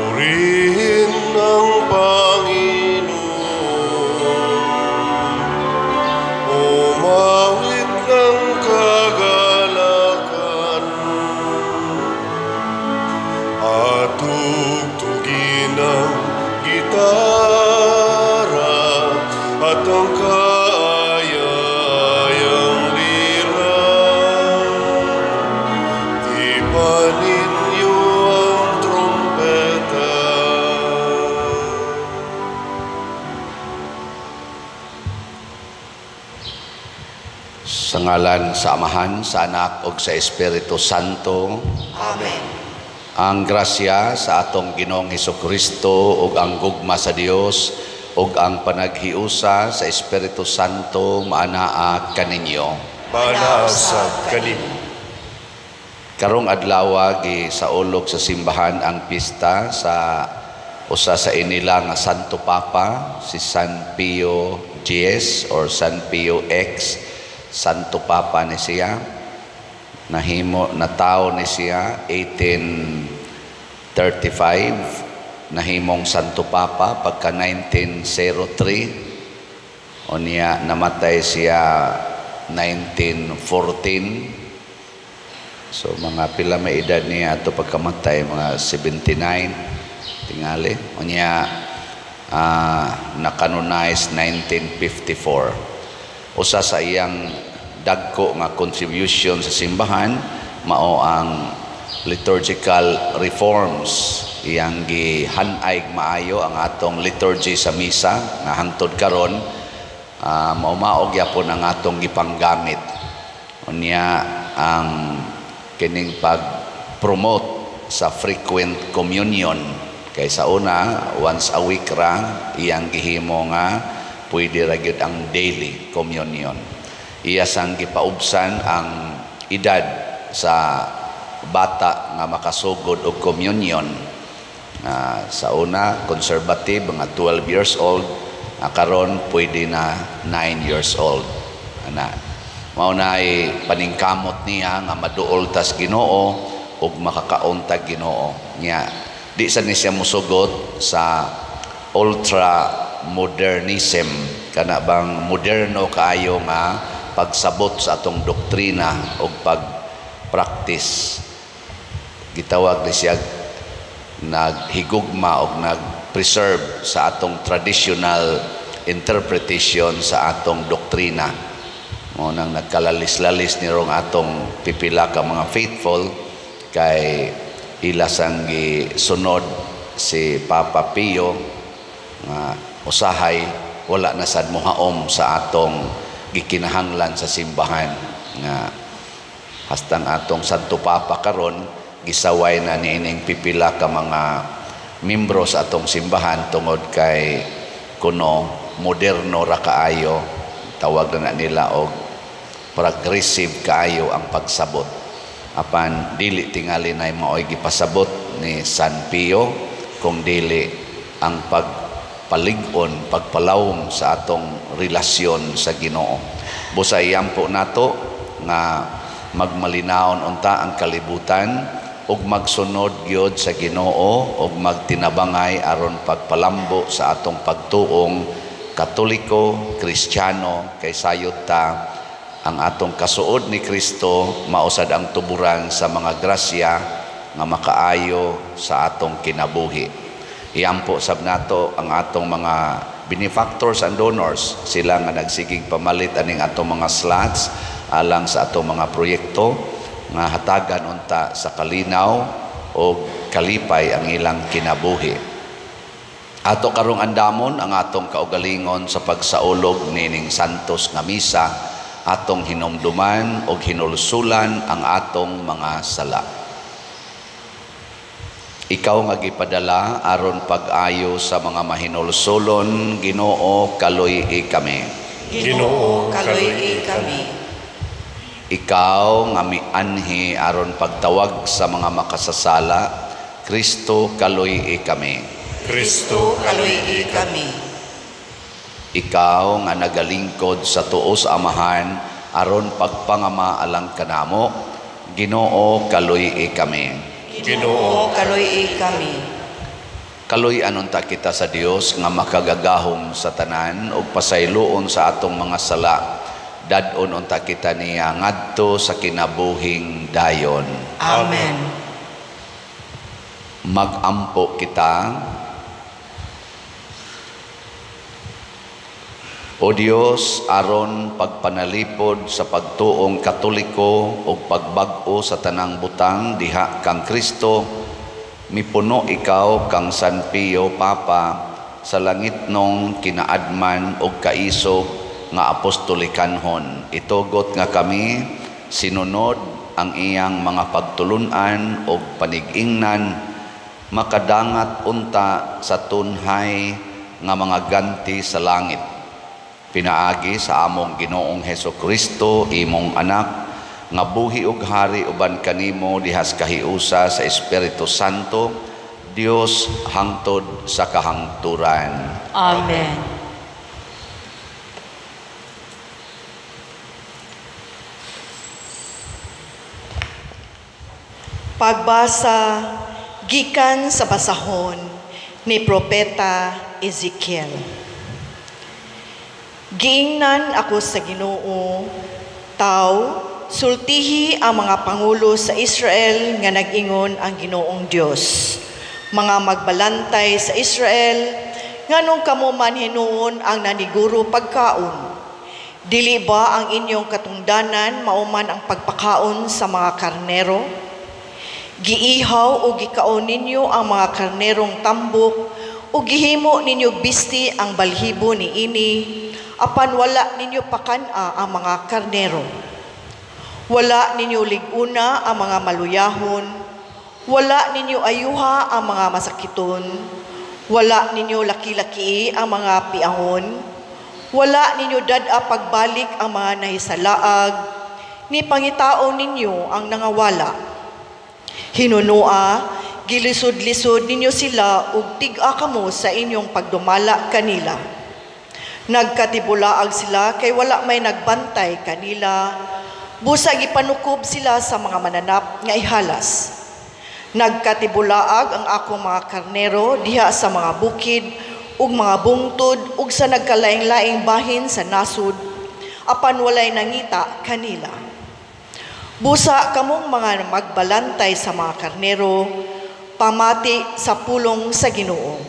Purihin ang Panginoon, umawit ng kagalakan, at tugtugin ang gitara at ang kaaya-ayang lira. Tipanin niyo ang trompeta. Sa ngalan sa Amahan, sa Anak ug sa Espiritu Santo. Amen. Ang grasya sa atong Ginoong Hesukristo ug ang gugma sa Dios ug ang panaghiusa sa Espiritu Santo maanaa kaninyo. Manaasab kanimo. Karong adlaw gisaulog sa simbahan ang pista sa usa sa inila nga Santo Papa, si San Pio X or San Pio X. Santo Papa ni siya. Natao ni siya 1835. Nahimong Santo Papa pagka 1903. O niya namatay siya 1914. So mga pila may edad niya ato pagkamatay, mga 79 tingali. O niya nakanonize 1954. Usa sa iyang dagko nga contribution sa simbahan mao ang liturgical reforms. Iyang gihanay maayo ang atong liturgy sa misa nga hangtod karon maumaog yapon ang atong gipanggamit. Unya ang kining pag-promote sa frequent communion kay sa una once a week ra iyang gihimo nga pwede ra gyud ang daily communion. Iya sang gipaubsan ang edad sa bata nga makasugod og communion. Sa una conservative mga 12 years old, karon pwede na 9 years old. Mao na paningkamot niya nga maduol tas Ginoo ug makakauntag Ginoo nya. Di sa ni siya mosugot sa ultra modernism, kana bang moderno kaayo nga pagsabot sa atong doktrina o pag-practice. Gitawag ni siya naghigugma o nag-preserve sa atong traditional interpretation sa atong doktrina. Mo nang nagkalalis-lalis ni rong atong pipila ka mga faithful kay ilasang gisunod si Papa Pio nga usahay wala na sad mohaom sa atong gikinahanglan sa simbahan nga hastang atong Santo Papa karon gisaway na niining pipila ka mga membro sa atong simbahan tungod kay kuno moderno ra kaayo, tawag na nila og progressive kaayo ang pagsabot. Apan dili tingali na maoy gipasabot ni San Pio kung dili ang pagpalig-on, pagpalawom sa atong relasyon sa Ginoo. Busayam po nato nga magmalinaon unta ang kalibutan ug magsunod gyud sa Ginoo ug magtinabangay aron pagpalambo sa atong pagtuong Katoliko, Kristiyano kay sayot ta ang atong kasuod ni Kristo mausad ang tuburan sa mga grasya nga makaayo sa atong kinabuhi. Iyampo sab nato ang atong mga benefactors and donors, sila nga nagsigig pamalit aning atong mga slots alang sa atong mga proyekto nga hatagan unta sa kalinaw o kalipay ang ilang kinabuhi. Ato karong andamon ang atong kaugalingon sa pagsaulog nining santos nga misa, atong hinumduman o hinulsulan ang atong mga sala. Ikaw nga gipadala aron pag-ayo sa mga mahinulsulon, Ginoo kaluy-i kami. Ginoo kaluy-i kami. Ikaw nga mianhi aron pagtawag sa mga makasasala, Kristo kaluy-i kami. Kristo kaluy-i kami. Ikaw nga nagalingkod sa tuos Amahan aron pagpangama alang kanamo. Ginoo kaluy kami. Ginoo kaluy kami. Kaluy anunta kita sa Dios nga makagagahom sa tanan ug pasayloon sa atong mga sala. Dadon unta kita niya ngadto sa kinabuhing dayon. Amen. Magampo kita. O Dios, aron pagpanalipod sa pagtuong Katoliko o pagbag-o sa tanang butang diha kang Kristo, mipuno ikaw kang San Pio Papa sa langit nung kinaadman o kaisog nga apostolikanhon. Itugot nga kami sinunod ang iyang mga pagtulunan o panig-ingnan, makadangat unta sa tunhay nga mga ganti sa langit. Pinaagi sa among Ginoong Hesukristo, imong anak, nga buhi ug hari uban kanimo dihas kahiusa sa Espiritu Santo, Dios hangtod sa kahangturan. Amen. Pagbasa gikan sa basahon ni Propeta Ezekiel. Giingnan ako sa Ginoo, taw, sultihi ang mga pangulo sa Israel nga nag-ingon ang Ginoong Dios. Mga magbalantay sa Israel, nganong kamo man hinuon ang naniguro pagkaon. Dili ba ang inyong katungdanan mauman ang pagpakaon sa mga karnero? Giihaw o gikaon ninyo ang mga karnerong tambok o gihimo ninyo bisti ang balhibo ni ini, apan wala ninyo pakana ang mga karnero. Wala ninyo liguna ang mga maluyahon, wala ninyo ayuha ang mga masakiton, wala ninyo laki-laki ang mga piahon, wala ninyo dad-a pagbalik ang mga nahisalaag, ni pangitao ninyo ang nangawala. Hinunua, gilisod-lisod ninyo sila ug tig-a kamo sa inyong pagdumala kanila. Nagkatibulaag sila kay wala may nagbantay kanila. Busag ipanukob sila sa mga mananap nga ihalas. Nagkatibulaag ang akong mga karnero diha sa mga bukid ug mga bungtod ug sa nagkalaing-laing bahin sa nasud, apan walay nangita kanila. Busa kamong mga magbalantay sa mga karnero, pamati sa pulong sa Ginoo.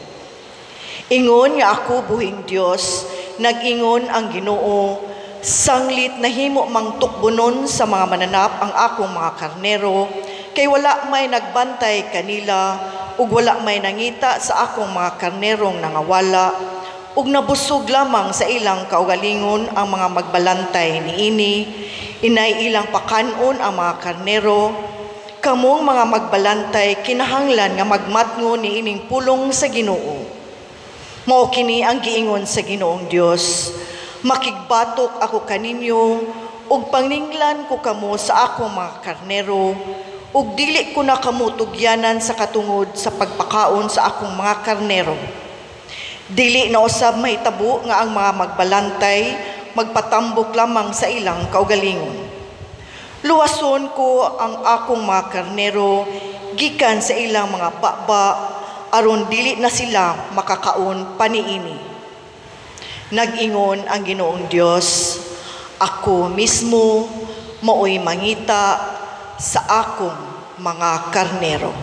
Ingon nga ako buhing Dios, nag-ingon ang Ginoo, sanglit na himo mang tukbunon sa mga mananap ang akong mga karnero, kay wala may nagbantay kanila, ug wala may nangita sa akong mga karnerong nangawala, ug nabusog lamang sa ilang kaugalingon ang mga magbalantay niini, inay ilang pakanon ang mga karnero. Kamong mga magbalantay kinahanglan nga magmatngo ni ining pulong sa Ginoo. Mao kini ang giingon sa Ginoong Dios, makigbatok ako kaninyo ug pangninglan ko kamo sa akong mga karnero, ug dili ko na kamo tugyanan sa katungod sa pagpakaon sa akong mga karnero. Dili na usab mahitabo nga ang mga magbalantay magpatambok lamang sa ilang kaugalingon. Luwason ko ang akong mga karnero gikan sa ilang mga baba aron dili na sila makakaon paniini. Nag-ingon ang Ginoong Dios, ako mismo maoy mangita sa akong mga karnero.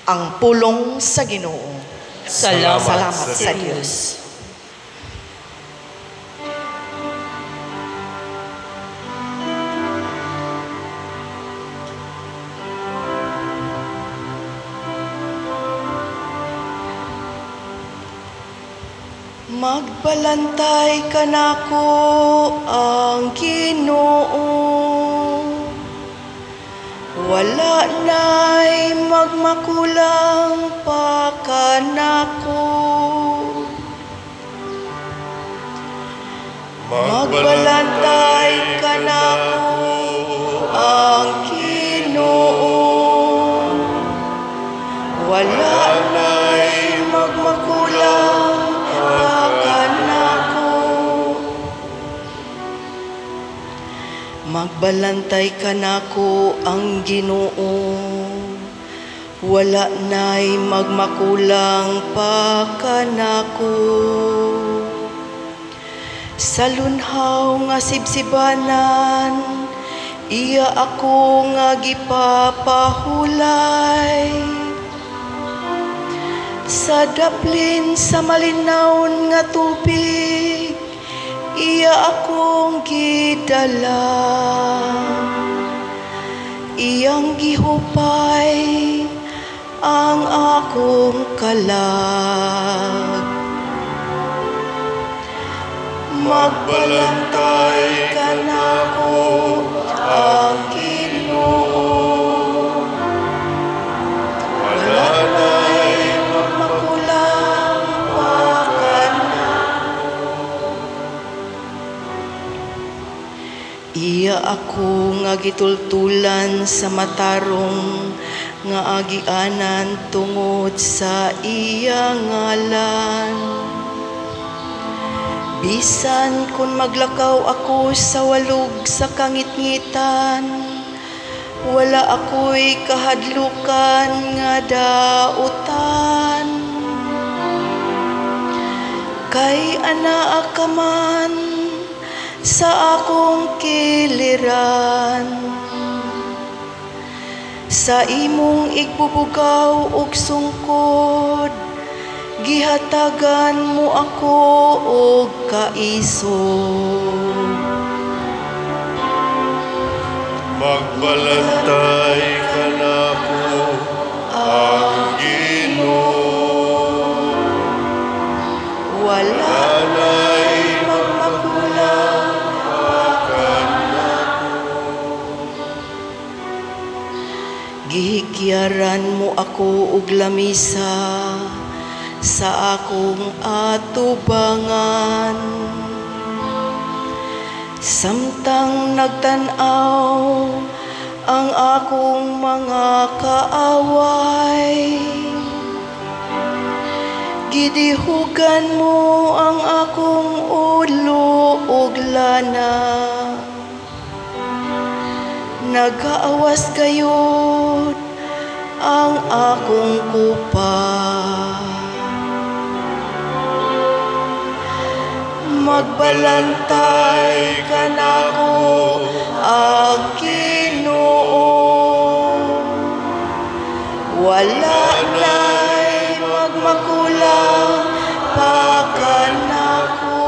Ang pulong sa Ginoo. Salamat sa Diyos. Magbalantay ka nako ang Ginoo, wala na'y magmakulang pa ka nako. Magbalantay ka nako ang Ginoo, wala na'y magmakulang pa ka nako. Magbalantay ka nako ang Ginoo, wala na'y magmakulang pa kanako. Sa lunhaw nga sibsibanan, iya ako nga gipapahulay. Sa daplin sa malinawon nga tubig, iya akong gidala. Iyang gihupay ang akong kalag. Magbalantay ka nako ang Ginoo, wala na'y magmakulang pa kanako. Iya ako nga gitultulan sa matarong nga agianan tungod sa iya ngalan. Bisan kung maglakaw ako sa walog sa kangitngitan, wala ako'y kahadlukan nga dautan. Kay anaa ka man sa akong kiliran, sa imong igbubugaw ug sungkod, gihatagan mo ako og kaisog. Magbalantay ka nako ang Ginoo, Wala na'y magmakulang pa kanako. Gihikyaran mo ako og lamisa sa akong atubangan. Samtang nagtanaw ang akong mga kaaway, gidihugan mo ang akong ulo ug lana. Nagaawas gayud ang akong kupa. Magbalantay ka nako ang Ginoo, wala na'y magmakulang pa kanako.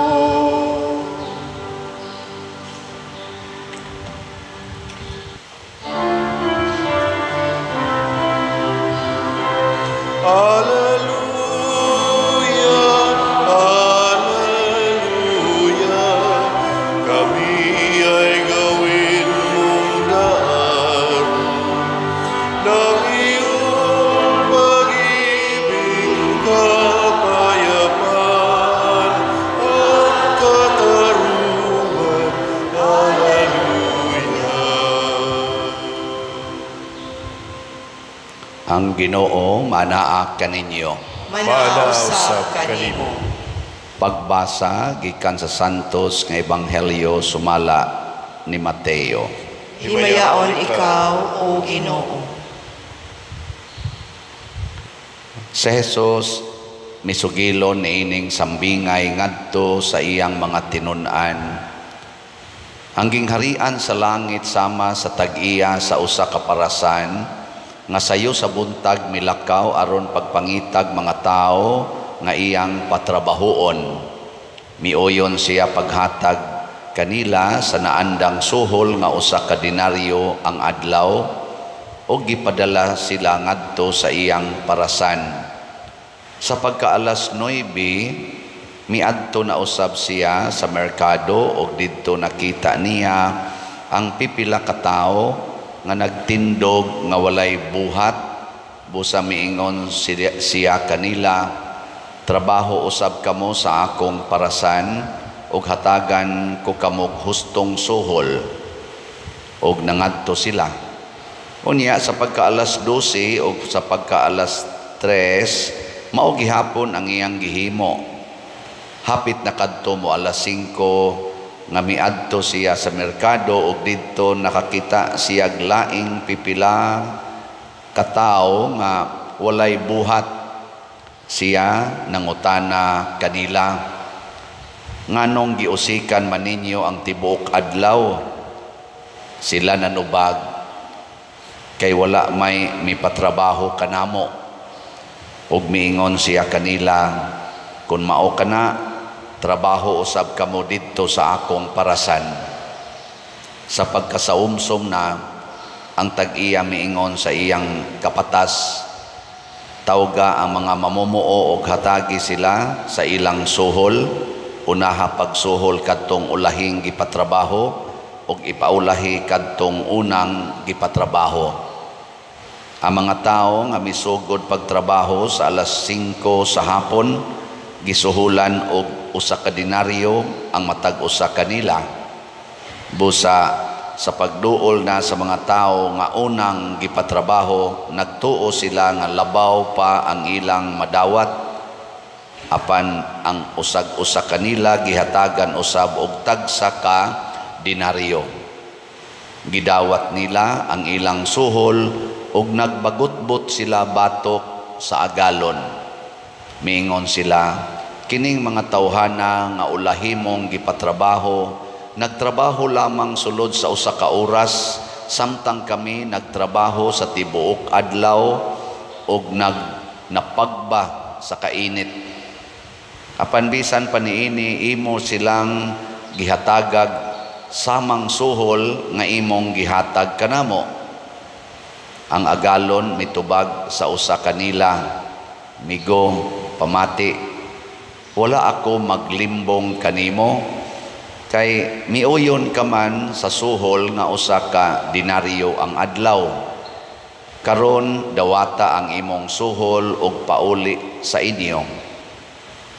Ang Ginoo manaa kaninyo. Manausab kanimo. Pagbasa gikan sa Santos nga Ebanghelyo sumala ni Mateo. Himayaon ikaw, O Ginoo. Si Jesus misugilon niining sambingay ngadto sa iyang mga tinun-an. Ang gingharian sa langit sama sa tag-iya sa usa ka parasan nga sayo sa buntag milakaw aron pagpangitag mga tao nga iyang patrabahoon. Miuyon siya paghatag kanila sa naandang suhol nga usa ka denaryo ang adlaw o gipadala sila ngadto sa iyang parasan. Sa pagkaalas 9, miadto na usab siya sa merkado o didto nakita niya ang pipila ka tawo nga nagtindog nga walay buhat. Busa miingon siya kanila, trabaho usab kamo sa akong parasan ug hatagan ko kamog hustong suhol. Og nangadto sila. Unya sa pagkaalas 12 o sa pagkaalas 3, mao gihapon ang iyang gihimo. Hapit na kadto mo alas 5, nga miadto siya sa merkado ug didto nakakita siya laing pipila katao nga walay buhat. Siya nangutana kanila, nganong giusikan man ninyo ang tibuok adlaw? Sila nanubag, kay wala may mipatrabaho kanamo. Ug miingon siya kanila, kun mao kana, trabaho usab kamo didto sa akong parasan. Sa pagkasaumsom na, ang tag-iya miingon sa iyang kapatas, tawga ang mga mamumuo og hatagi sila sa ilang suhol, unaha pagsuhol kadtong ulahing gipatrabaho ug ipaulahi kadtong unang gipatrabaho. Ang mga tao nga misugod pagtrabaho sa alas 5 sa hapon, gisuhulan og usa ka denaryo ang matag usa kanila. Busa sa pagduol na sa mga tao nga unang gipatrabaho, nagtuo sila nga labaw pa ang ilang madawat, apan ang usag-usa kanila gihatagan usab og tagsa ka denaryo. Gidawat nila ang ilang suhol ug nagbagutbot sila batok sa agalon. Miingon sila, kining mga tawhana nga ulahimong gipatrabaho, nagtrabaho lamang sulod sa usa ka oras, samtang kami nagtrabaho sa tibuok adlaw ug napagba sa kainit. Apan bisan paniini imo silang gihatagag samang suhol nga imong gihatag kanamo. Ang agalon mitubag sa usa kanila, migo, pamati, wala ako maglimbong kanimo, kay miuyon ka man sa suhol nga usa ka denaryo ang adlaw. Karon dawata ang imong suhol ug pauli sa inyo.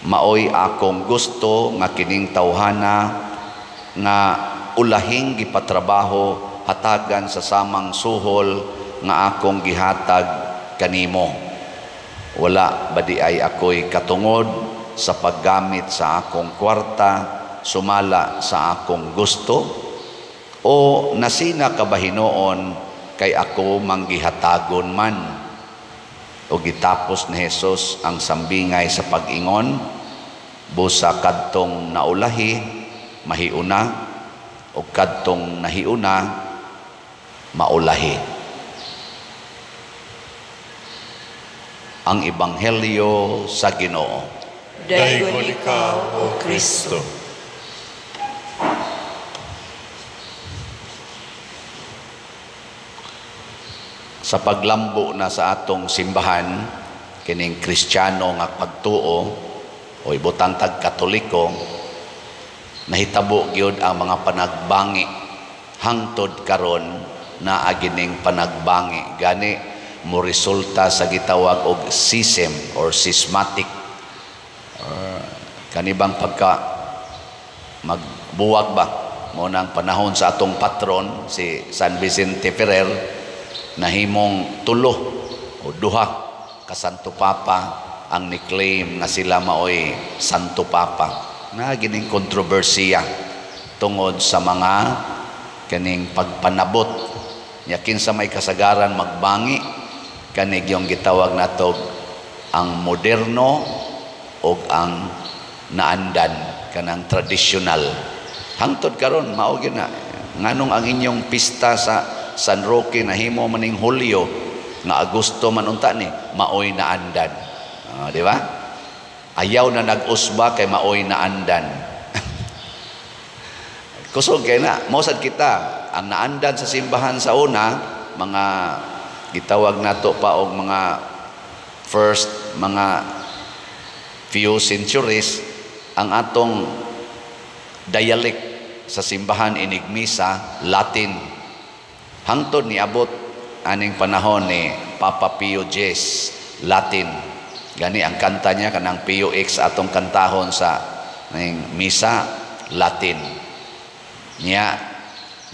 Maoy akong gusto nga kining tawhana nga ulahing gipatrabaho hatagan sa samang suhol nga akong gihatag kanimo. Wala badi ay ako'y katungod sa paggamit sa akong kwarta sumala sa akong gusto, o nasina kabahinoon kay ako manggihatagon man. O gitapos ni Jesus ang sambingay sa pag-ingon, busa kadtong naulahi mahiuna o kadtong nahiuna maulahi. Ang Ebanghelyo sa Ginoo. Daygon ikaw, O Kristo. Sa paglambo na sa atong simbahan, kining Kristiyano nga pagtuo o ibutang tag Katoliko, nahitabo gyud ang mga panagbangi hangtod karon na agining panagbangi gani mo resulta sa gitawag og schism or schismatic, kanibang pagka magbuwag ba mo nang panahon sa atong patron si San Vicente Ferrer, nahimong tulo o duha ka Santo Papa ang ni-claim na sila maoy Santo Papa, na gining kontrobersiya tungod sa mga kaning pagpanabot nya kinsa may kasagaran magbangi, kanig yung gitawag nato ang moderno o ang naandan kanang traditional. Hangtod karon mao gyud na nganong ang inyong pista sa San Roque nahimo maning Hulyo nga Agosto man unta ni maoy naandan. Di ba? Ayaw na nag-usba kay maoy naandan. Kusog kay na mosad kita ang naandan sa simbahan sa una, mga gitawag nato pa og mga first mga few centuries, ang atong dialect sa simbahan inigmisa Latin. Hangtod ni abot aning panahon ni Papa Pio X, Latin. Gani ang kanta niya kanang Pio X atong kantahon sa ning misa, Latin. Niya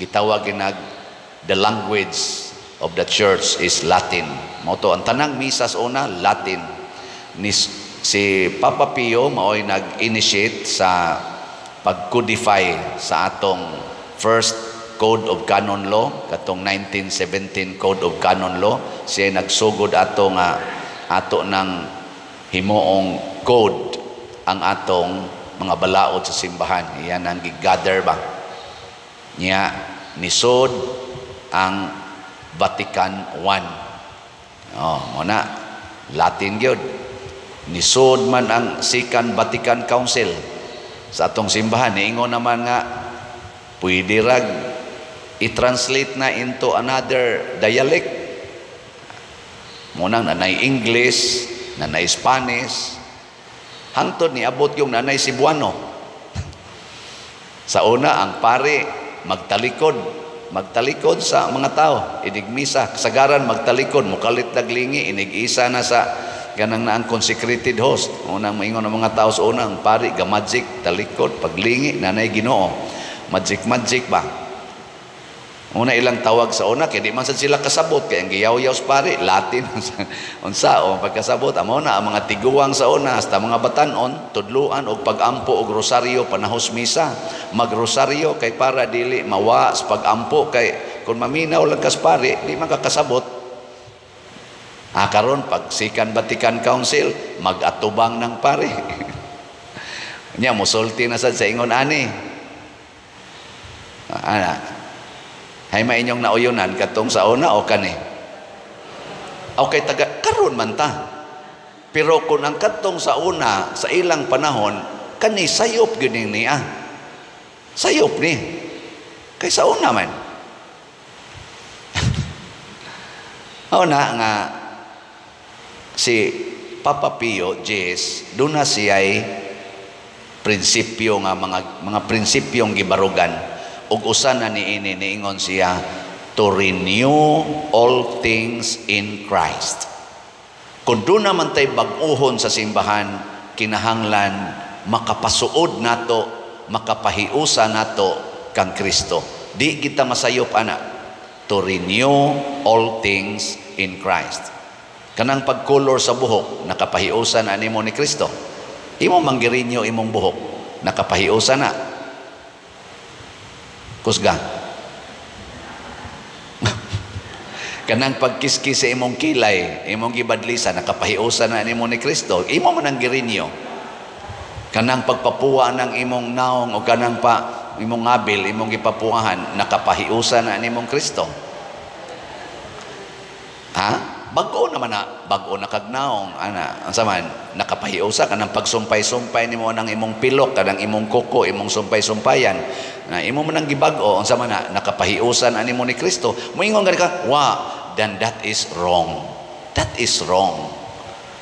gitawag ginag the language of the church is Latin. Moto ang tanang misa sa una Latin. Si Papa Pio maoy nag-initiate sa pag-codify sa atong first Code of Canon Law, katong 1917 Code of Canon Law. Siya nagsugod ato nga ato ng himuong code ang atong mga balaod sa simbahan. Iyan ang gigather ba niya nisod ang Vatican I. Muna Latin gyud. Nisod man ang Second Vatican Council sa atong simbahan. Niingon naman nga pwede rag i-translate na into another dialect. Munang nanay English, nanay Spanish, hangtod ni abot yung nanay Cebuano. Sa una, ang pare magtalikod sa mga tao, inigmisa, kasagaran magtalikod, mukalit naglingi, inigisa na sa ganang na ang consecrated host. Unang maingon ng mga tao sa una, ang pare gamagic, talikod, paglingi, nanay Ginoo. Magic ba? Una ilang tawag sa una, kaya di man sad sila kasabot, kaya ang giyaw-yaw sa pare, Latin, unsa, o pagkasabot, amo na, ang mga tiguwang sa una, hasta mga batanon, tudluan, o pagampo, o rosaryo, panahos misa, magrosaryo, kay para dili, mawa, sa pagampo, kay, kung maminaw lang kas pare, di man kakasabot. Karon pag Second Vatican Council, mag-atubang ng pare. Nya, musulti na sad sa ingon ani. Hay mainyong nauyonan katong sa una o kani? Okay, taga karon man ta. Pero kung ang katong sa una sa ilang panahon kani sayop gyud niya. Sayop ni. Kay sa una man. Na nga si Papa Pio Jes duna siya'y prinsipyo nga mga prinsipyong gibarugan. Ug usa na niini niingon siya to renew all things in Christ. Kung doon naman tayo bag-uhon sa simbahan, kinahanglan makapasuod nato, makapahiusa nato kang Kristo. Di kita masayop ana. To renew all things in Christ. Kanang pagkolor sa buhok, nakapahiusa na nimo ni Kristo. Imo manggirinyo imong buhok, nakapahiusa na. Kusga. Kanang pagkiskis sa imong kilay, imong gibadlisa, nakapahiusa na nimo ni Kristo. Imo man ang girinyo. Kanang pagpapuwa ng imong naong o kanang imong ngabil, imong gipapuahan, nakapahiusa na nimong Kristo. Bago naman na, bago na kagnaong, ansa man, nakapahiusa, kanang pagsumpay-sumpay nimo ng imong pilok, kanang imong kuko, imong sumpay-sumpayan, na imo man ang gibago, ansa man na, nakapahiusa na nimo ni Kristo. Moingon ka, then that is wrong. That is wrong.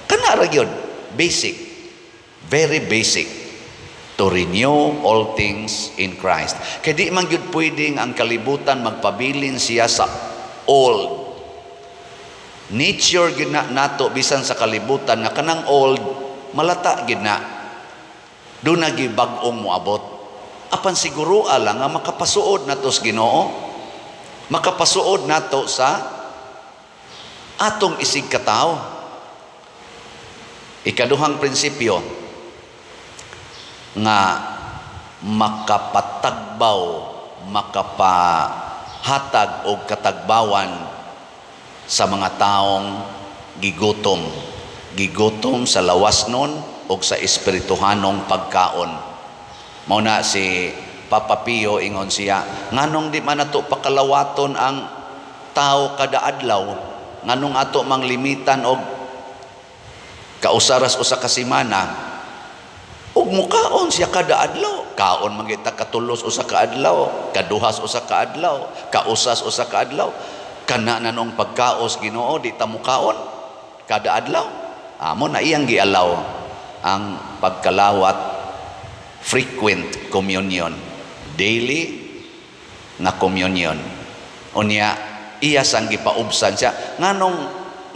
Kana ra gyud, basic, very basic, to renew all things in Christ. Kaya di man gyud pwedeng ang kalibutan magpabilin siya sa old. Nature gid na nato bisan sa kalibutan nga kanang old malata gid na. Do na gyud bag-ong moabot. Apan siguro ala nga makapasuod nato sa Ginoo. Makapasuod nato sa atong isig katawo. Ikaduhang prinsipyo nga makapatagbaw, makapahatag og katagbawan sa mga taong gigutom sa lawasnon o sa espirituhanong pagkaon. Mao na si Papa Pio ingon siya, nganong di man nato pakalawaton ang tao kada adlaw, nganong ato manglimitan og kausaras usa ka semana ug mukaon siya kada adlaw. Kaon man kita katulos usa ka adlaw, kaduhas usa ka adlaw, kausas usa ka adlaw. Kana nanong pagkaos Ginoo di ta mukaon kada adlaw. Amo na iyang gialaw ang pagkalawat, frequent communion, daily na communion. Unya iya sang gipaubsan siya nganong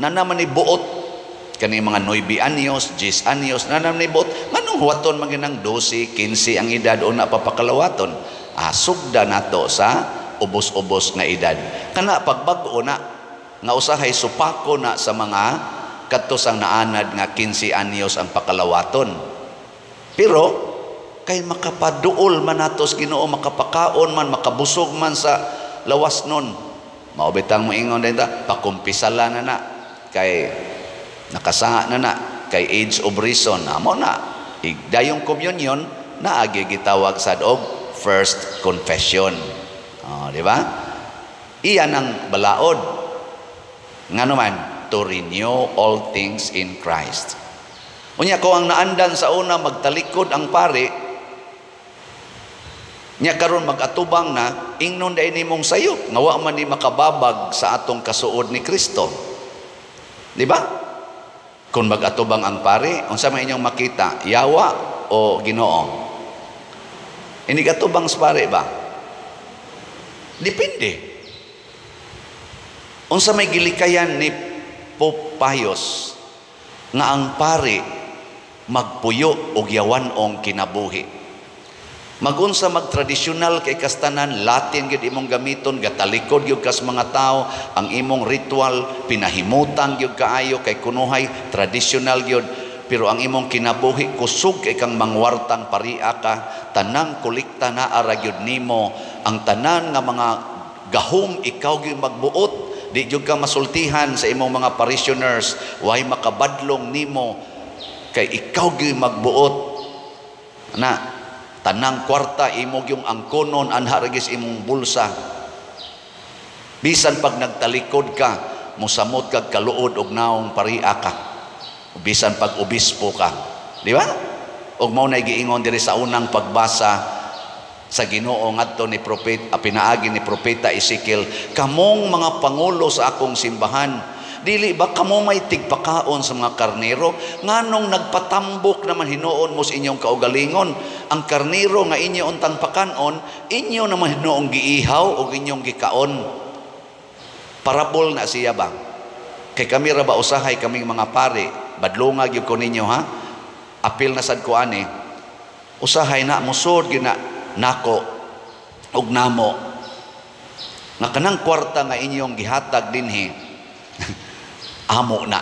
nanaman ni buot kani mga 9 anyos, 10 anyos nanaman ni buot nganong huwaton maginang 12, 15 ang edad una papakalawaton. Sugda nato sa ubos-ubos nga edad. Kana pagbag-o na nga usahay supako na sa mga katos ang naanad nga 15 anyos ang pakalawaton. Pero kay makapaduol man natos Ginoo, makapakaon man, makabusog man sa lawas nun. Maubitang moingon din ta, pakumpisala na kay nakasa na kay age of reason. Amo na, dayong communion na gitawag sad og first confession. Di ba? Iyan ang balaod. Nga naman, to renew all things in Christ. Unya ko ang naandan sa una magtalikod ang pari, nya karon magatubang na ingnon dai nimong sayop nga wa man ni makababag sa atong kasuod ni Kristo. Di ba? Kung magatubang ang pari, unsa man inyong makita, yawa o Ginoo? Ini gatubang sa pari ba? Depende. Unsa may gilikayan ni Pope Pius nga ang pari magpuyo og yawanong kinabuhi. Magunsa magtradisyonal kay kastanan, Latin gyud imong gamiton, gatalikod gyud kas mga tao, ang imong ritual pinahimutan gyud kaayo kay kunuhay tradisyonal gyud, pero ang imong kinabuhi kusog kay kang mangwartang paria ka, tanang kolekta na ara gyud nimo, ang tanan nga mga gahom ikaw gyud magbuot, di gyud ka masultihan sa imong mga parishioners, way makabadlong nimo kay ikaw gyud magbuot na. Tanang kwarta imo yung angkonon, anharagis imong bulsa. Bisan pag nagtalikod ka, musamot kag kaluod og naong paria ka. Bisan pag obispo ka. Di ba? Og mao na giingon diri sa unang pagbasa sa Ginoo ngadto ni propeta, pinaagi ni propeta Ezekiel, kamong mga pangulo sa akong simbahan, dili ba kamo may tigpakaon sa mga karnero? Nganong nagpatambok naman hinuon mo sa inyong kaugalingon? Ang karnero nga inyo untang pakanon, inyo naman hinuong giihaw o inyong gikaon. Parabol na siya ba? Kay kami ra ba usahay kaming mga pari, badlungag yung ko ninyo ha? Apil na sad ko ani, usahay na musod gina nako og namo. Nga kanang kwarta nga inyong gihatag dinhi, amo na.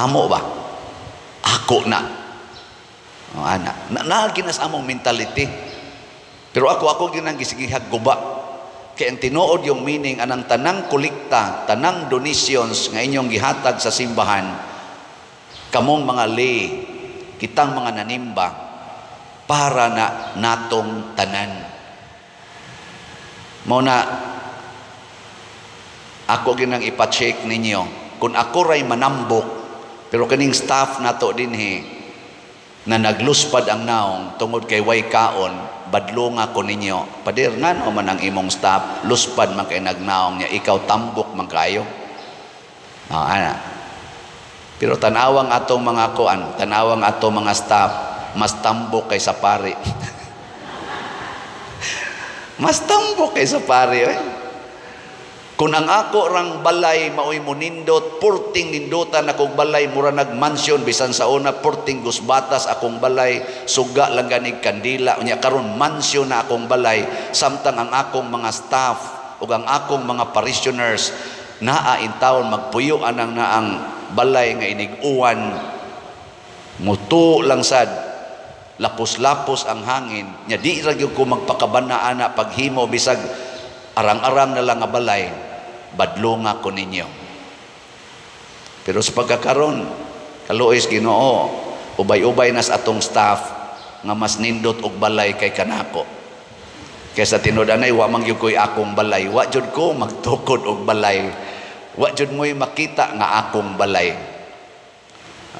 Amo ba? Ako na. Ana. Naginas among mentality. Pero ako ginang gisigihag guba. Kaya ang tinuod yung meaning anang tanang kolekta, tanang donations nga inyong gihatag sa simbahan, kamong mga lay, kitang mga nanimba, para na natong tanan. Muna, ako ginang ipacheck ninyo kung ako ray manambok, pero kaning staff nato dinhi na nagluspad ang naong tungod kay way kaon, badlong ako ninyo, pader ngan o man ang imong staff luspad man kay nagnaong niya, ikaw tambok man kayo. Ana. Pero tanawang atong mga kuan, tanawang atong mga staff mas tambok kay sa pari. Mas tambok kay sa pari. Kung ang ako rang balay maoy mo nindot, purting nindotan akong balay, mura nagmansyon, bisan sa una, purting gusbatas akong balay, suga lang ganig kandila, unya karon mansyon na akong balay, samtang ang akong mga staff, o ang akong mga parishioners, naa in taon magpuyo anang naang balay nga iniguan, muto lang sad, lapos-lapos ang hangin, nya di ra gyud ko magpakabana ana paghimo bisag arang-arang na lang nga balay, badlong ako ninyo. Pero sa pagkakaroon, kaluoy Ginoo, ubay-ubay nas atong staff nga mas nindot og balay kay kanako. Kaysa tinudanay, wa man gyud ko'y akong balay, wa jud ko magtukod og balay, wa jud mo'y makita nga akong balay.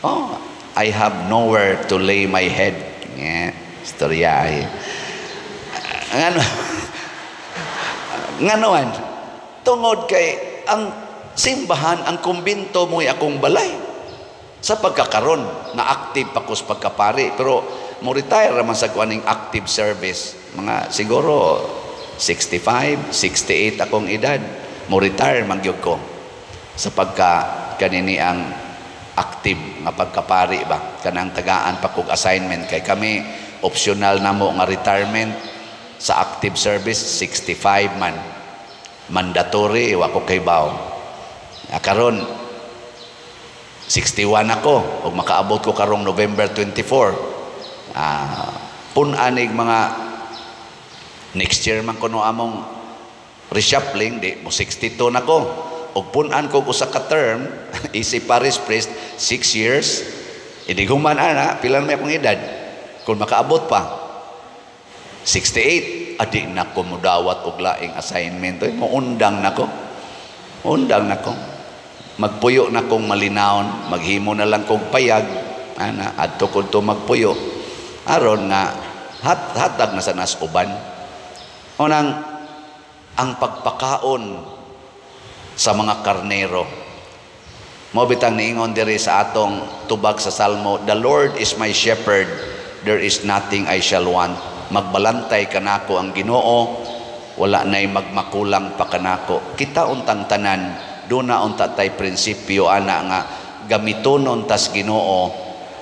Oh, I have nowhere to lay my head. Istorya ay. Nganoan, tungod kay ang simbahan, ang kumbinto mo'y akong balay. Sa pagkakaroon, na-active pa ko sa pagkapari, pero mo retire naman sa kuaning active service. Mga siguro 65, 68 akong edad, mo retire mangyog ko sa kanini ang active nga pagkapari ba. Kanang tagaan pa kog assignment kay kami, optional na mo nga retirement sa active service 65 man, mandatory wa ko kay baw. Karon 61 ako ug makaabot ko karong November 24. punanig mga next year man kuno among reshuffling, di mo 62 na ko. O punan ko usa ka term, isi Paris Priest, 6 years, human ana, pilan may akong edad. Kung makaabot pa, 68, adi na ko mudawat og laing assignment. Muundang na ko. Undang na ko. Magpuyo na kong malinawon, maghimo na lang kong payag, adto ko to magpuyo. Aron nga, hatag na sa nasuban. Unang, ang pagpakaon sa mga karnero. Mo bitang niingon diri sa atong tubag sa Salmo, "The Lord is my shepherd, there is nothing I shall want." Magbalantay kanako ang Ginoo, wala nay magmakulang pa kanako. Kita untang tanan, duna unta tay prinsipyo ana nga gamitonon tas Ginoo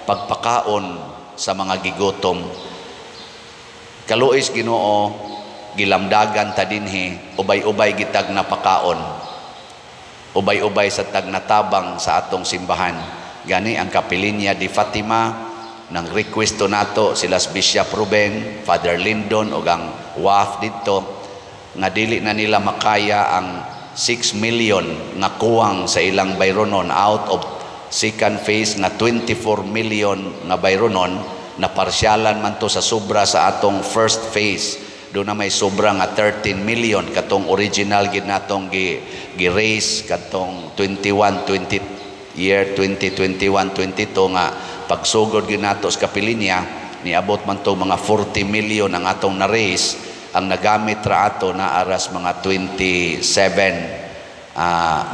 pagpakaon sa mga gigutom. Kaluoy Ginoo, gilamdagan ta dinhi, ubay-ubay gitag napakaon. Ubay-ubay sa tagnatabang sa atong simbahan. Gani ang Kapilinya di Fatima, nang requesto nato silas Bishop Ruben, Father Lindon o ang WAF dito, nga dili na nila makaya ang 6 million nga kuwang sa ilang bayronon out of second phase nga 24 million nga bayronon, na parsyalan man to sa sobra sa atong first phase. Doon na may sobra nga 13 million katong original gid natong gi-raise katong 2021-22 nga pagsugod gid nato sa Kapilinya, niabot man to mga 40 million ang atong na-raise. Ang nagamit ra ato na aras mga 27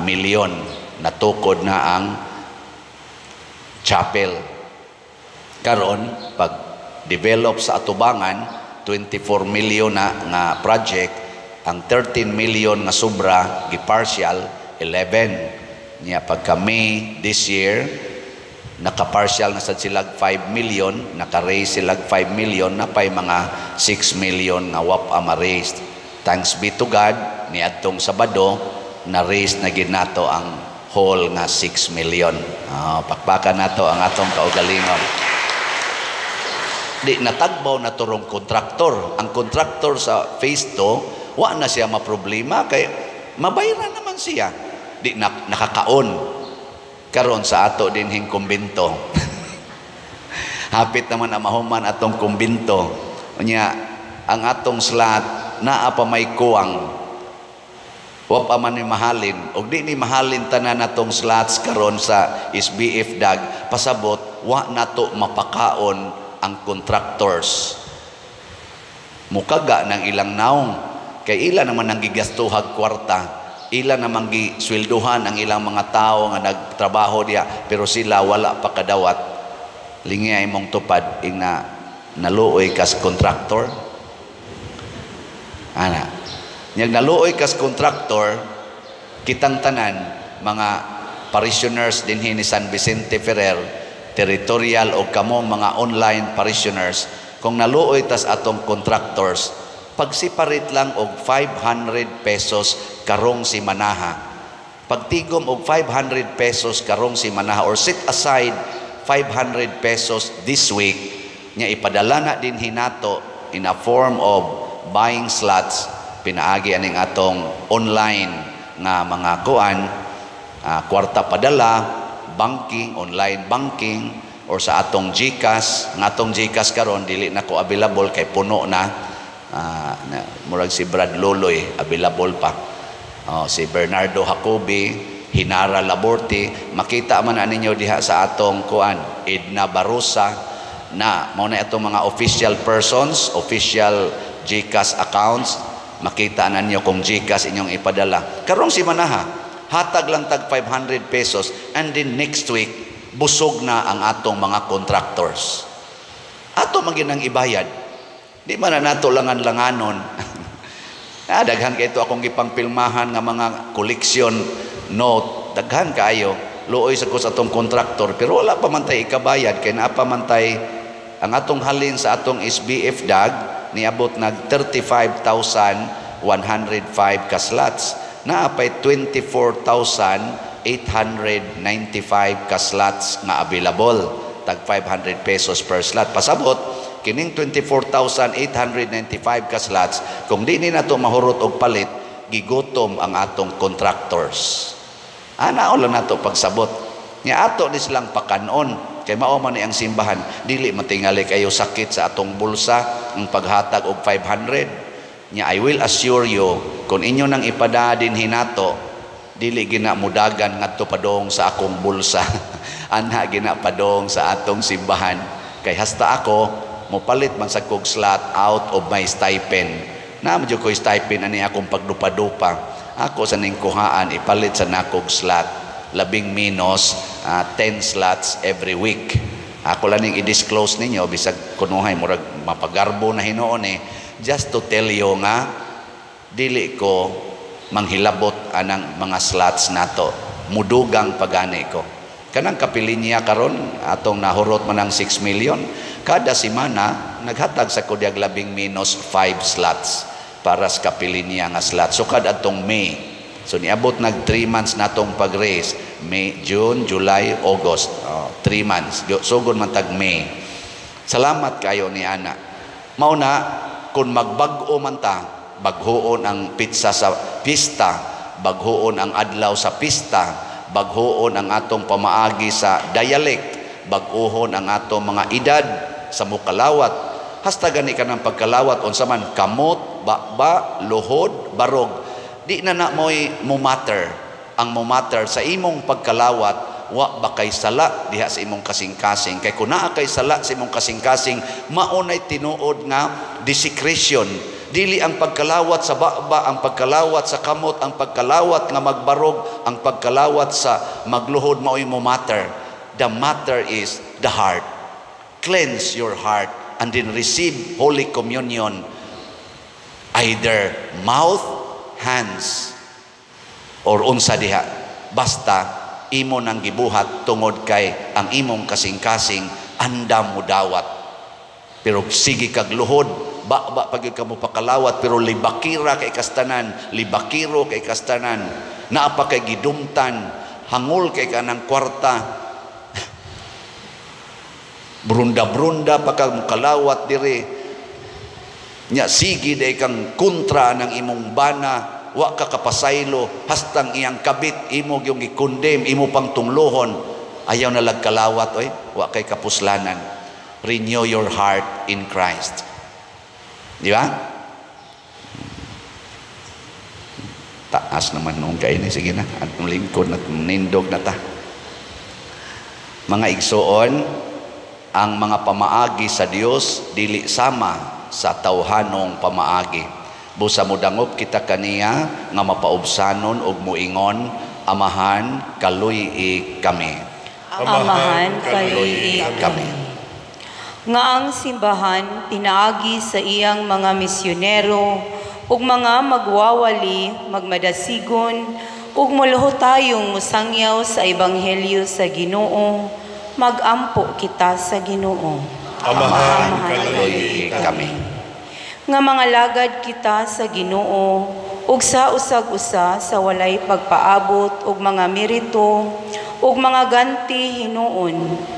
million natukod na ang chapel. Karon pag develop sa atubangan 24 million na nga project, ang 13 million nga sobra gipartial 11 niya. Pagka May this year nakapartial na sad silag 5 million, naka-raise silag 5 million, na pay mga 6 million nga wap ama-raised. Thanks be to God, niadtong Sabado na raise na gid nato ang whole nga 6 million. Pakpakan nato ang atong kaugalingon. Di natagbaw na turong kontraktor. Ang kontraktor sa phase 2, wa na siya maproblema kay mabayaran naman siya. Di nakakaon. Karon sa ato dinhing kumbento. Hapit naman ang mahuman atong kumbento. Unya, ang atong slot naa pa may kuwang. Wa pa man ni mahalin. Og di ni mahalin tanan natong slots karon sa SBF DAG, pasabot wa nato mapakaon ang contractors. Mukaga ng ilang naong, kay ila naman ang gigastuhag kwarta, ila naman giswelduhan ang ilang mga tao nga nagtrabaho diya, pero sila wala pa kadawat. Lingya imong tupad ing naluoy kas contractor. Nyag naluoy kas contractor, kitang tanan mga parishioners dinhi ni San Vicente Ferrer, territorial o kamong mga online parishioners, kung naluoy tas atong contractors, pagsiparit lang og 500 pesos karong si manaha. Pagtigom og 500 pesos karong si manaha, or set aside 500 pesos this week, nya ipadala na din hinato in a form of buying slots, pinaagi aning atong online nga mga kuan, kwarta padala, banking, online banking, or sa atong GCash. Ng atong GCash karon dili na ko available kay puno na. Murag si Brad Loloy available pa. Si Bernardo Jacobi, Hinara Laborte, makita man ninyo diha sa atong kuan, Edna Barusa, na mao na itong mga official persons, official GCash accounts. Makita na ninyo kung GCash inyong ipadala. Karong si manaha hatag lang tag 500 pesos, and then next week busog na ang atong mga contractors. Ato maginang ibayad. Di man na nato langan-langanon. Daghan kay ito akong gipangpilmahan nga mga collection note. Daghan kaayo. Luoy sa ko sa atong contractor, pero wala pa man tay ikabayad kay naa pa man tay ang atong halin sa atong SBF DAG niabot nag 35,105 ka slots. Naapay 24,895 ka slots nga available. Tag 500 pesos per slot. Pasabot, kining 24,895 ka slots, kung di ni nato mahurot og palit, gigutom ang atong contractors. Anaon lang nato pagsabot. Nga ato ni silang pakanon, kay mao man ni ang simbahan, dili matingali kayo sakit sa atong bulsa ang paghatag og 500. Nya I will assure you, kung inyo nang ipada din hinato, dili gina mudagan ngadto padong sa akong bulsa. Anha gina padong sa atong simbahan. Kay hasta ako mopalit man sa kog slot out of my stipend. Na medyo ko stipend ani akong pagdupa-dupa. Ako sa ning kuhaan ipalit sa nakog slot. Labing minus 10 slots every week. Ako lang ning i-disclose ninyo bisag kunuhay murag mapagarbo na hinuon just to tell you nga dili ko manghilabot anang mga slots nato. Mudugang pagani ko. Kanang kapilinya karon atong nahurot man ang 6 million. Kada semana naghatag sa kudyag labing minus 5 slots para sa kapilinya nga slots. So kada atong May. So niabot nag 3 months natong pag-raise. May, June, July, August. 3 months. Sugod man tag May. Salamat kayo ni Ana. Mauna, kung magbag-o man ta, baghoon ang pizza sa pista, baghoon ang adlaw sa pista, baghoon ang atong pamaagi sa dialect, baguhon ang atong mga edad sa mukalawat. Hasta gani ka ng pagkalawat, unsa man kamot, bakba, luhod, barog. Di na mo'y mumatter. Ang mumatter sa imong pagkalawat, wa ba kay sala diha sa imong kasing-kasing. Kay kung naa kay sala sa imong kasing-kasing, maunay tinuod nga desecration. Dili ang pagkalawat sa bakba, ang pagkalawat sa kamot, ang pagkalawat nga magbarog, ang pagkalawat sa magluhod mao'y mumatter. The matter is the heart. Cleanse your heart and then receive Holy Communion. Either mouth, hands, or unsa diha. Basta imo nang gibuhat tungod kay ang imong kasing-kasing andam mo dawat. Pero sige kag luhod, ba pag ka mo pakalawat, pero libakira kay kastanan, libakiro kay kastanan, naapa kay gidumtan, hangol kay kanang kwarta, brunda-brunda pa kag mukalawat diri. Nya sige day kang kontra ng imong bana, wa ka kapasaylo, hastang iyang kabit imo yung gikondem, imo pang tunglohon, ayaw na lagkalawat, oy, wa kay kapuslanan. Renew your heart in Christ. Di ba? Taas naman nung kaini, sige na, at lingkod at nindog na ta. Mga igsoon, ang mga pamaagi sa Dios dili sama sa tawhanong pamaagi. Busa mo dangop kita kaniya nga mapaubsanon og muingon, amahan kaluy kami. Amahan kaluy kami. Nga ang simbahan pinaagi sa iyang mga misyonero ug mga magwawali, magmadasigon ug muluhotayong musangyaw sa ebanghelyo sa Ginoo, magampo kita sa Ginoo. Amahan kaluy kami. Nga mga lagad kita sa Ginoo ug sa usag-usa sa walay pagpaabot ug mga merito ug mga ganti hinuon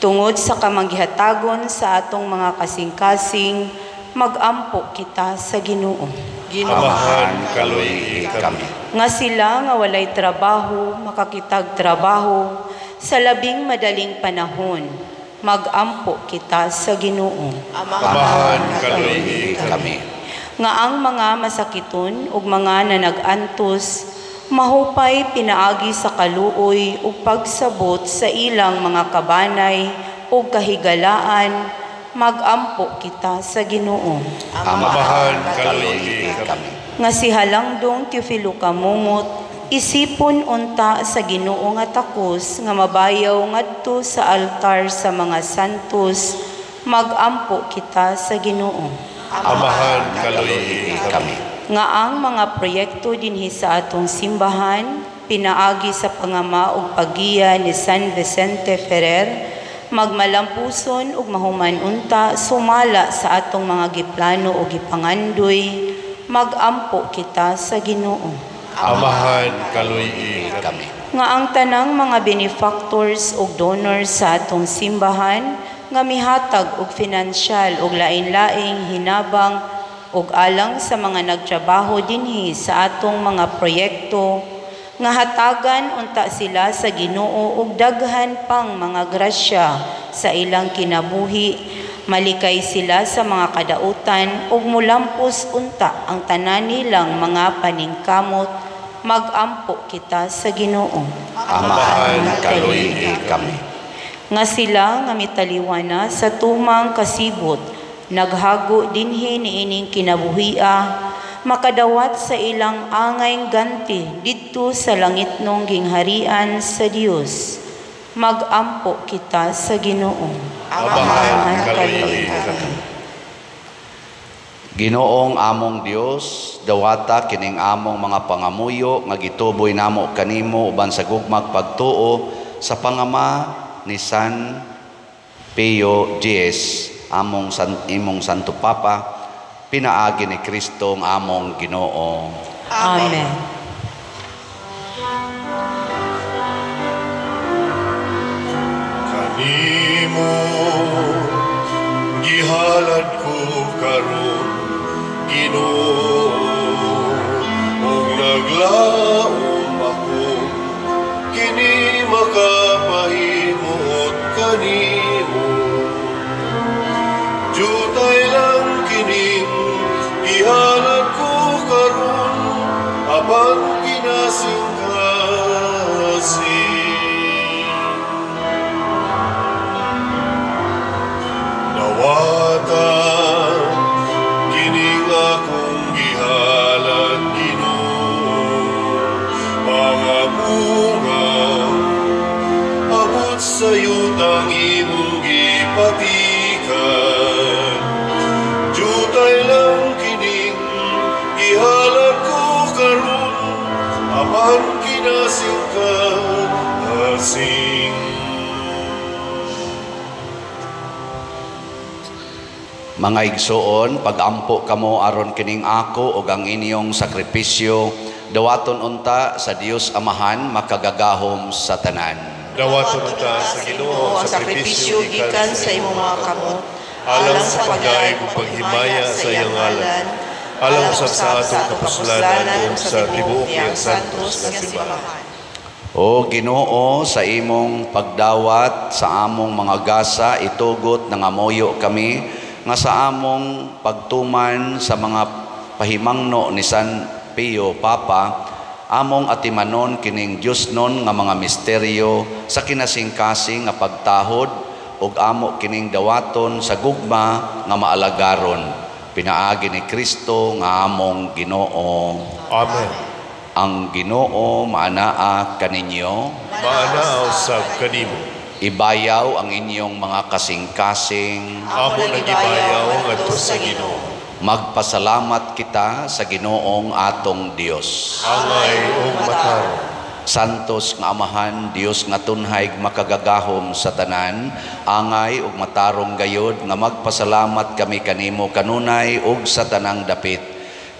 tungod sa kamanggihatagon sa atong mga kasing-kasing, magampo kita sa Ginoo. Amahan kaluy kami. Nga sila nga walay trabaho makakitag trabaho sa labing madaling panahon, magampo kita sa Ginoo. Amahan kaluy kami. Nga ang mga masakiton ug mga nanag-antos mahupay pinaagi sa kaluoy ug pagsabot sa ilang mga kabanay ug kahigalaan, magampo kita sa Ginoo. Amahan kaluy kami. Nga si Halangdong Teofilo Kamumot, isipon unta sa Ginoo nga takos nga mabayaw ngadto sa altar sa mga santos, magampo kita sa Ginoo. Amahan kaluy kami. Nga ang mga proyekto dinhi sa atong simbahan pinaagi sa pangama ug pagiya ni San Vicente Ferrer, magmalampuson ug mahuman unta sumala sa atong mga giplano ug gipangandoy, magampo kita sa Ginoo. Amahan kaluy kami. Nga ang tanang mga benefactors ug donors sa atong simbahan nga mihatag og pinansyal og lain-laing hinabang ug alang sa mga nagtrabaho dinhi sa atong mga proyekto, nga hatagan unta sila sa Ginoo ug daghan pang mga grasya sa ilang kinabuhi, malikay sila sa mga kadautan ug mulampos unta ang tanan nilang mga paningkamot. Mag-ampo kita sa Ginoo. Amahan kaluoy kami. Nga sila nga mitaliwana sa tumang kasibot, naghago dinhi niining kinabuhia, makadawat sa ilang angay ganti didto sa langitnong gingharian sa Dios. Mag-ampo kita sa Ginoo. Amahan kaluoy kami. Ginoong among Dios, dawata kining among mga pangamuyo nga gituboy namo kanimo uban sa gugmag pagtuo sa pangama ni San Pio X, imong Santo Papa, pinaagi ni Kristo ang among Ginoo. Amen. Kanimo gihalad ko karon, Ginoo, ug naglaom ako kini makapahimot kanimo. Jutay lang kining gihalad ko karon, apan ginasingkasing. Nawata kining akong gihalad, Ginoo, mga bunga abot sa yutang imong gipatikan. Jutay lang kining gihalad ko karon, apan ginasingkasing. Mga igsoon, pag-ampo kamo aron kining ako ug ang inyong sakripisyo, dawaton unta sa Dios Amahan makagagahom sa tanan. Dawaton ta sa Ginoo ang sakripisyo gikan sa imong mga kamot, alang sa pagdaig ug paghimaya sa iyang ngalan, alang usab sa atong kapuslanan ug sa tibuok niyang santos nga simbahan. O Ginoo, sa imong pagdawat sa among mga gasa, itugot nangamoyo kami nga sa among pagtuman sa mga pahimangno ni San Pio Papa, among atimanon kining Dios non nga mga misteryo sa kinasingkasing nga pagtahod ug amo kining dawaton sa gugma nga maalagaron. Pinaagi ni Kristo nga among Ginoo. Amen. Ang Ginoo maanaa kaninyo, Maana usab kanimo. ibayaw ang inyong mga kasing-kasing. Amo nagibayaw ngadto sa Ginoo. Magpasalamat kita sa Ginoong atong Dios. Angay ug matarong. Santos nga Amahan, Dios nga tunhay makagagahom sa tanan, angay ug matarong gayod nga magpasalamat kami kanimo kanunay ug sa tanang dapit.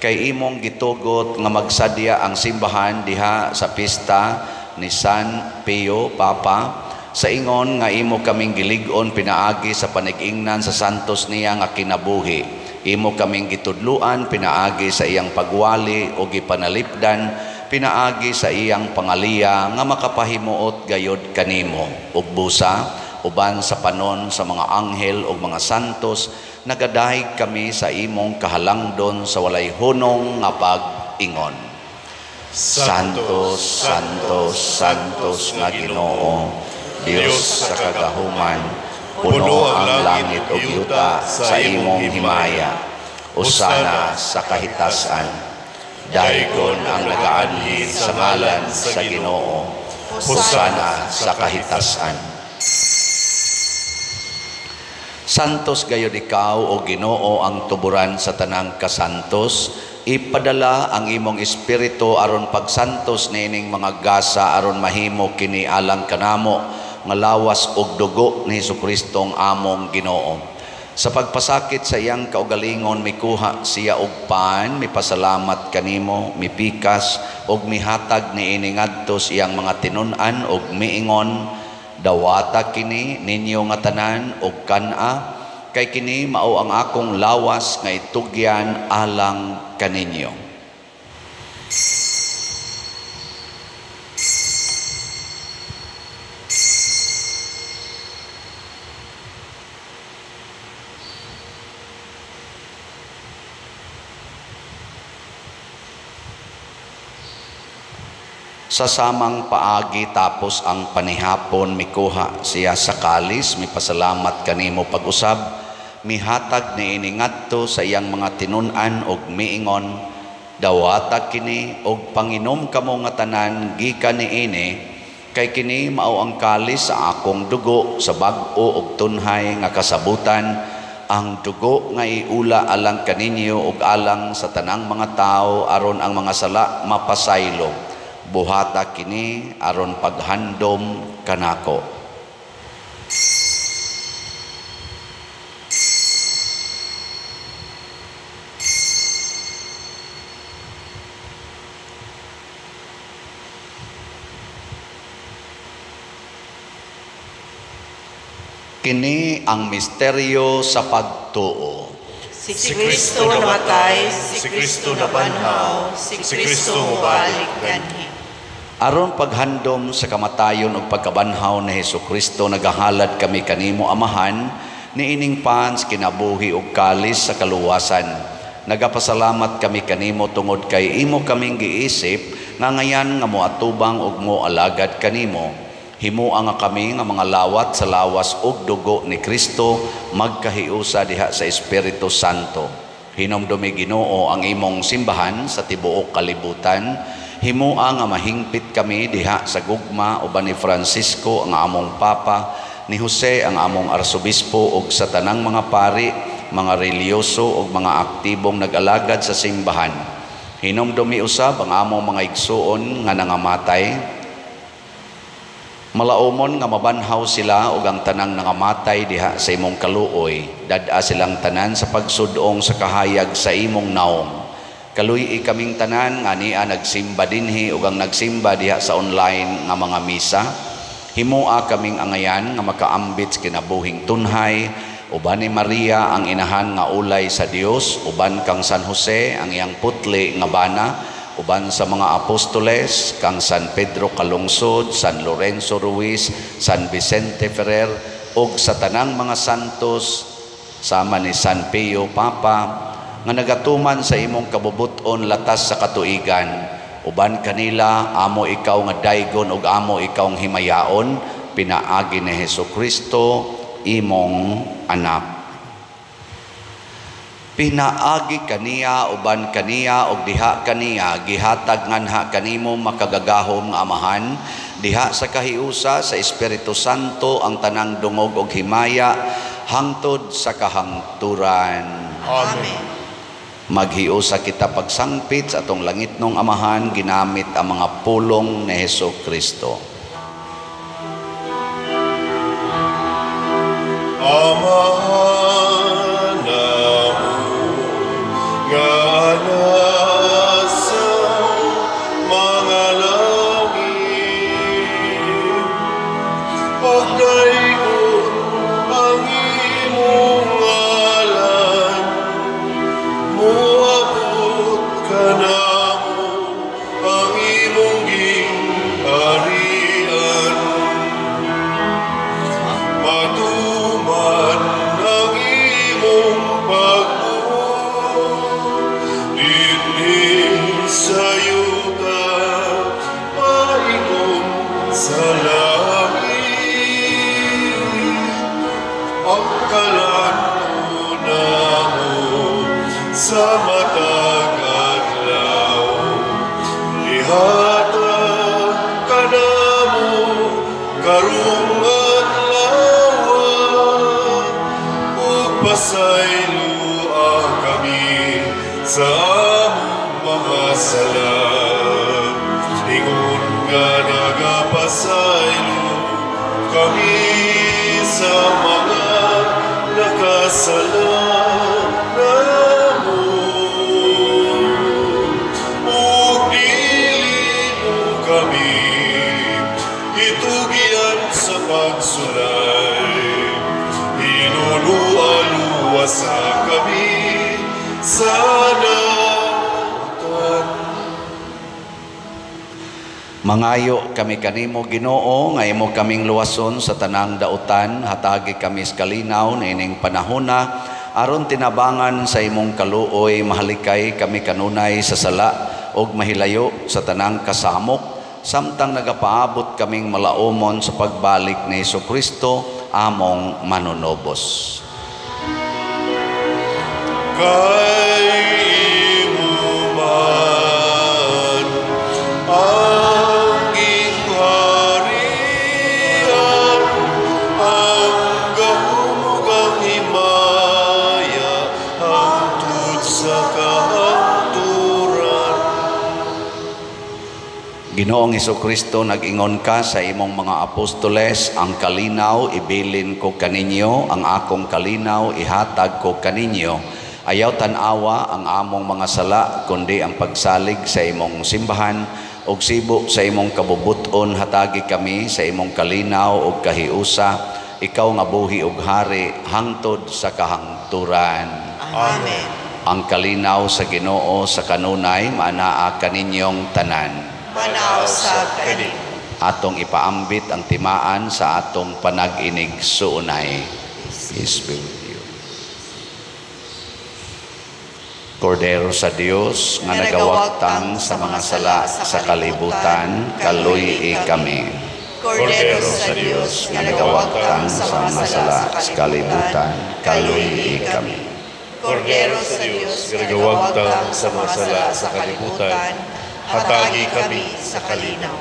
Kay imong gitugot nga magsadya ang simbahan diha sa pista ni San Pio Papa, sa ingon nga imo kaming gilig-on pinaagi sa panig-ingnan sa santos niya nga kinabuhi. Imo kaming gitudluan pinaagi sa iyang pagwali o gipanalipdan, pinaagi sa iyang pangaliya nga makapahimuot gayod kanimo. Ug busa, uban sa panon sa mga anghel o mga santos, nagadahig kami sa imong kahalangdon sa walay hunong nga pag-ingon. Santos, Santos, Santos nga Ginoo, Dios sa kagahuman, puno ang langit o yuta sa imong himaya. Usana sa kahitasan, dayon ang nagaanhin sa ngalan sa Ginoo. Usana sa kahitasan. Santos gayud ikaw o Ginoo ang tuburan sa tanang kasantos, ipadala ang imong espiritu aron pagsantos nining mga gasa aron mahimo kini alang kanamo nga lawas og dugo ni Jesucristo ang among Ginoo. Sa pagpasakit sa iyang kaugalingon mikuha siya og pan, mipasalamat kanimo, mipikas og mihatag ni iningadto iyang mga tinun-an og miingon, Dawata kini ninyo nga tanan og kana, kay kini mao ang akong lawas nga itugyan alang kaninyo. Sa samang paagi tapos ang panihapon mikuha siya sa kalis, mipasalamat kanimo pag-usab, mihatag ni iningadto sa iyang mga tinun-an og miingon, dawata kini og panginom kamo nga tanan gikan niini, kay kini mao ang kalis sa akong dugo sa bag-o og tunhay nga kasabutan, ang dugo nga iula alang kaninyo og alang sa tanang mga tao aron ang mga sala mapasaylo. Buhata kini aron paghandom kanako. Kini ang misteryo sa pagtuo. Si Kristo namatay, si Kristo nabanhaw, si Kristo mubalik ganhi. Aron paghandom sa kamatayon ug pagkabanhaw ni Hesukristo, nagahalad kami kanimo Amahan, niining pans kinabuhi ug kalis sa kaluwasan. Nagapasalamat kami kanimo tungod kay imo kaming giisip nga ngayan nga moatubang ug moalagad kanimo. Himuang nga kami nga mga lawat sa lawas ug dugo ni Kristo magkahiusa diha sa Espiritu Santo. Hinomdumi Ginoo ang imong simbahan sa tibuok kalibutan. Himuang nga mahingpit kami diha sa gugma uban ni Francisco ang among Papa, ni Jose ang among Arsobispo ug sa tanang mga pari, mga reliyoso ug mga aktibong nag-alagad sa simbahan. Hinomdumi usab ang among mga igsuon nga nangamatay. Malaumon nga mabanhaw sila ug ang tanang nangamatay diha sa imong kaluoy. Dad-a silang tanan sa pagsudong sa kahayag sa imong naong. Kaluy kaming tanan nga niya nagsimba dinhi ug ang nagsimba diha sa online nga mga misa. Himua kaming angayan nga makaambit sa kinabuhing tunhay, uban ni Maria ang inahan nga ulay sa Dios, uban kang San Jose ang iyang putli nga bana, uban sa mga apostoles kang San Pedro Calungsod, San Lorenzo Ruiz, San Vicente Ferrer ug sa tanang mga santos sama ni San Pio Papa nga nagatuman sa imong kabubuton latas sa katuigan. Uban kanila amo ikaw nga daygon ug amo ikaw ang himayaon, pinaagi ni Hesukristo imong anak. Pinaagi kaniya uban kaniya ug diha kaniya gihatag nganha kanimo makagagahom nga Amahan, diha sa kahiusa sa Espiritu Santo ang tanang dungog ug himaya hangtod sa kahangturan. Amen. Maghiusa kita pagsangpit sa atong langitnong Amahan ginamit ang mga pulong ni Hesukristo. Amahan namu nga nasa mga langit, pagdayon ang imong ngalan, muabot ka namo ang imong gingharian. Matuman ang imong pagbuo dinhi sa yuta, paingon sa langit. Ang kalanto namo sa matag adlaw, ihatag ka namo karong pasayloa kami sa among mga sala. Ingon nga nagapasaylo kami sa mga nakasala namo. Ug dili mo kami itugyan sa pag kami sa dautan. Mangayo kami kanimo Ginoo nga imo kaming luwason sa tanang dautan, hatagi kami sa kalinaw niining panahona aron tinabangan sa imong kaluoy, mahalikay kami kanunay sa sala og mahilayo sa tanang kasamok, samtang nagapaabot kaming malaumon sa pagbalik ni Jesucristo among manunobos. Kay imo man ang gingharian, ang gahumugang himaya, hangtod sa kahaturan. Ginoong Jesucristo, nag-ingon ka sa imong mga apostoles, ang kalinaw ibilin ko kaninyo, ang akong kalinaw ihatag ko kaninyo. Ayaw tanawa ang among mga sala, kundi ang pagsalig sa imong simbahan, og sibo sa imong kabubuton hatagi kami sa imong kalinaw og kahiusa, ikaw nga buhi og hari hangtod sa kahangturan. Amen. Ang kalinaw sa Ginoo sa kanunay maanaa kaninyong tanan. Manaw sa kanin. Atong ipaambit ang timaan sa atong panag-inig suunay. Peace be with you. Kordero sa Dios nga nagawagtang sa mga sala sa kalibutan, kaluy kami. Kordero sa Diyos nga Nagawagtang sa mga sala sa kalibutan, kaluy kami. Kordero sa Diyos nga Nagawagtang sa mga sala sa kalibutan, hatagi kami sa kalinaw.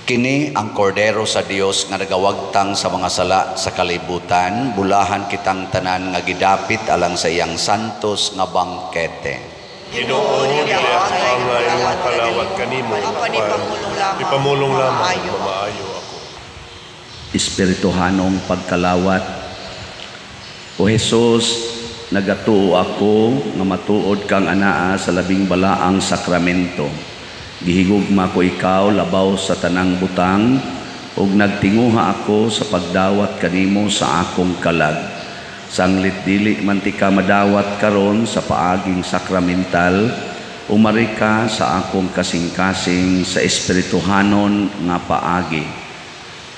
Kini ang kordero sa Dios nga nagawagtang sa mga sala sa kalibutan, bulahan kitang tanan nga gidapit alang sa iyang santos nga bangkete. Ginoo, niya ang imong kalawat kanimo, ipamulong lamang maayo ako. Espirituhanong pagkalawat, O Jesus, nagatuo ako nga matuod kang anaa sa labing balaang sakramento. Gihigugma ko ikaw labaw sa tanang butang, ug nagtinguha ako sa pagdawat kanimo sa akong kalag. Sanglit dili man ti ka madawat karon sa paaging sakramental, umari ka sa akong kasing-kasing sa espirituhanon nga paagi.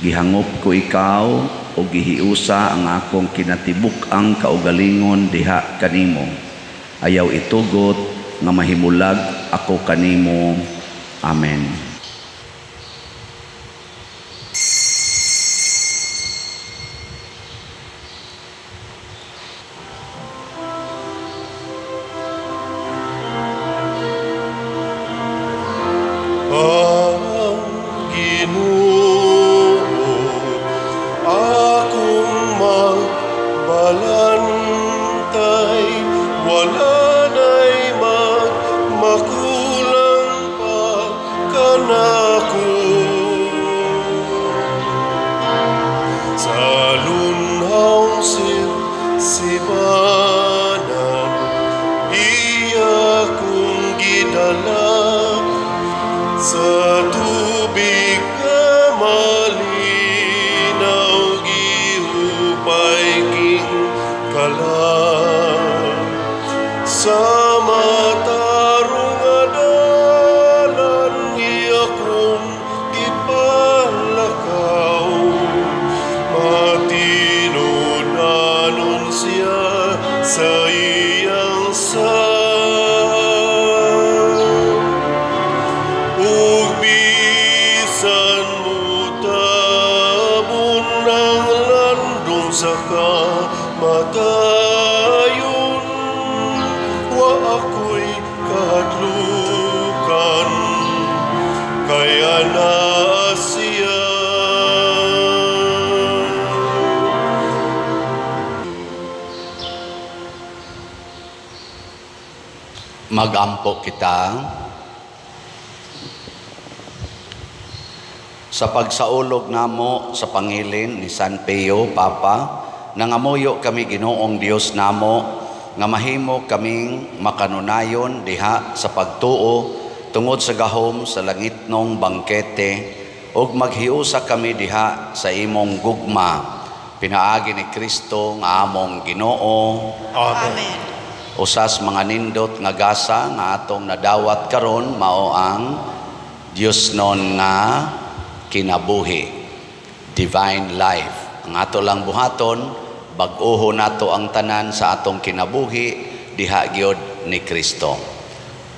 Gihangop ko ikaw o gihiusa ang akong kinatibuk-ang kaugalingon diha kanimo. Ayaw itugot nga mahimulag ako kanimo. Amen. Magampo kita sa pagsaulog namo sa pangilin ni San Pio, Papa, nangamuyo kami Ginoong Dios namo, nga mahimo kaming makanunayon diha sa pagtuo tungod sa gahom sa langitnong bangkete, ug maghiusa kami diha sa imong gugma, pinaagi ni Kristo nga among Ginoo. Amen. Usas mga nindot nga gasa nga atong nadawat karon mao ang Dios non nga kinabuhi, divine life. Ang ato lang buhaton, bag-oho nato ang tanan sa atong kinabuhi diha gyud ni Kristo.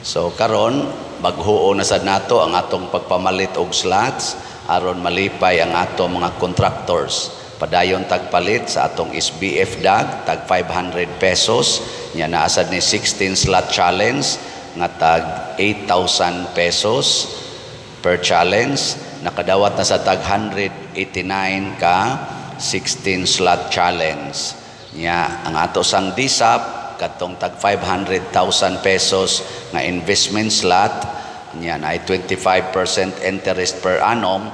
So karon baghuo na sad nato ang atong pagpamalit og slots aron malipay ang atong mga contractors. Padayon tagpalit sa atong SBF DAG tag 500 pesos. Nya naasad ni 16 slot challenge nga tag 8,000 pesos per challenge. Nakadawat na sa tag 189 ka 16 slot challenge. Nya ang ato sang DISAP katong tag 500,000 pesos nga investment slot. Nya na ay 25% interest per annum.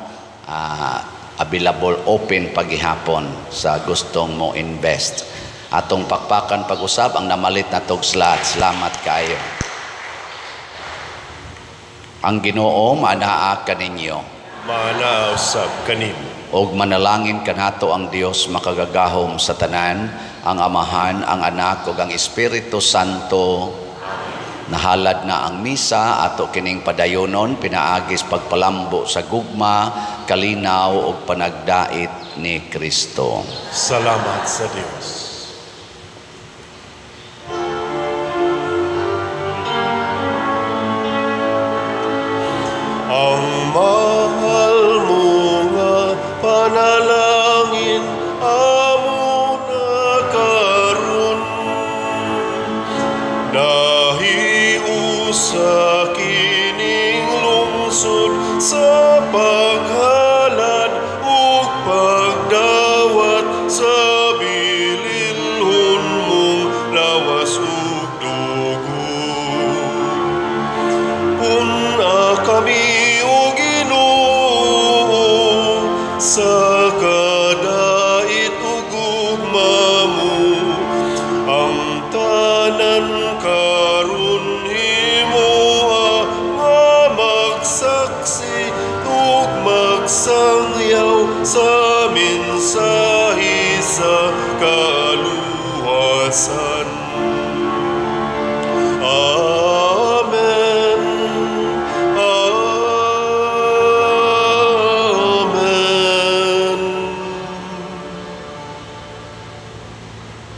Available open pagihapon sa gustong mo invest. Atong pakpakan pag-usab ang namalit na tog slot. Salamat kayo. Ang Ginoo manaa kaninyo. Mana usab kanin. Og manalangin kanato ang Dios makagagahom sa tanan, ang Amahan, ang Anak ug ang Espiritu Santo. Nahalad na ang misa, ato kining padayonon, pinaagis pagpalambo sa gugma, kalinaw ug panagdait ni Kristo. Salamat sa Dios. Ang mahal mo nga panalangin amo na karon. Sa kining lungsod sa paghalad ug pagdawat sa bililhon mong lawas ug dugo. Puna kami o Ginoo sa kadait ug gugma mo, ang tanan karon magsangyaw sa mensahe sa kaluwasan.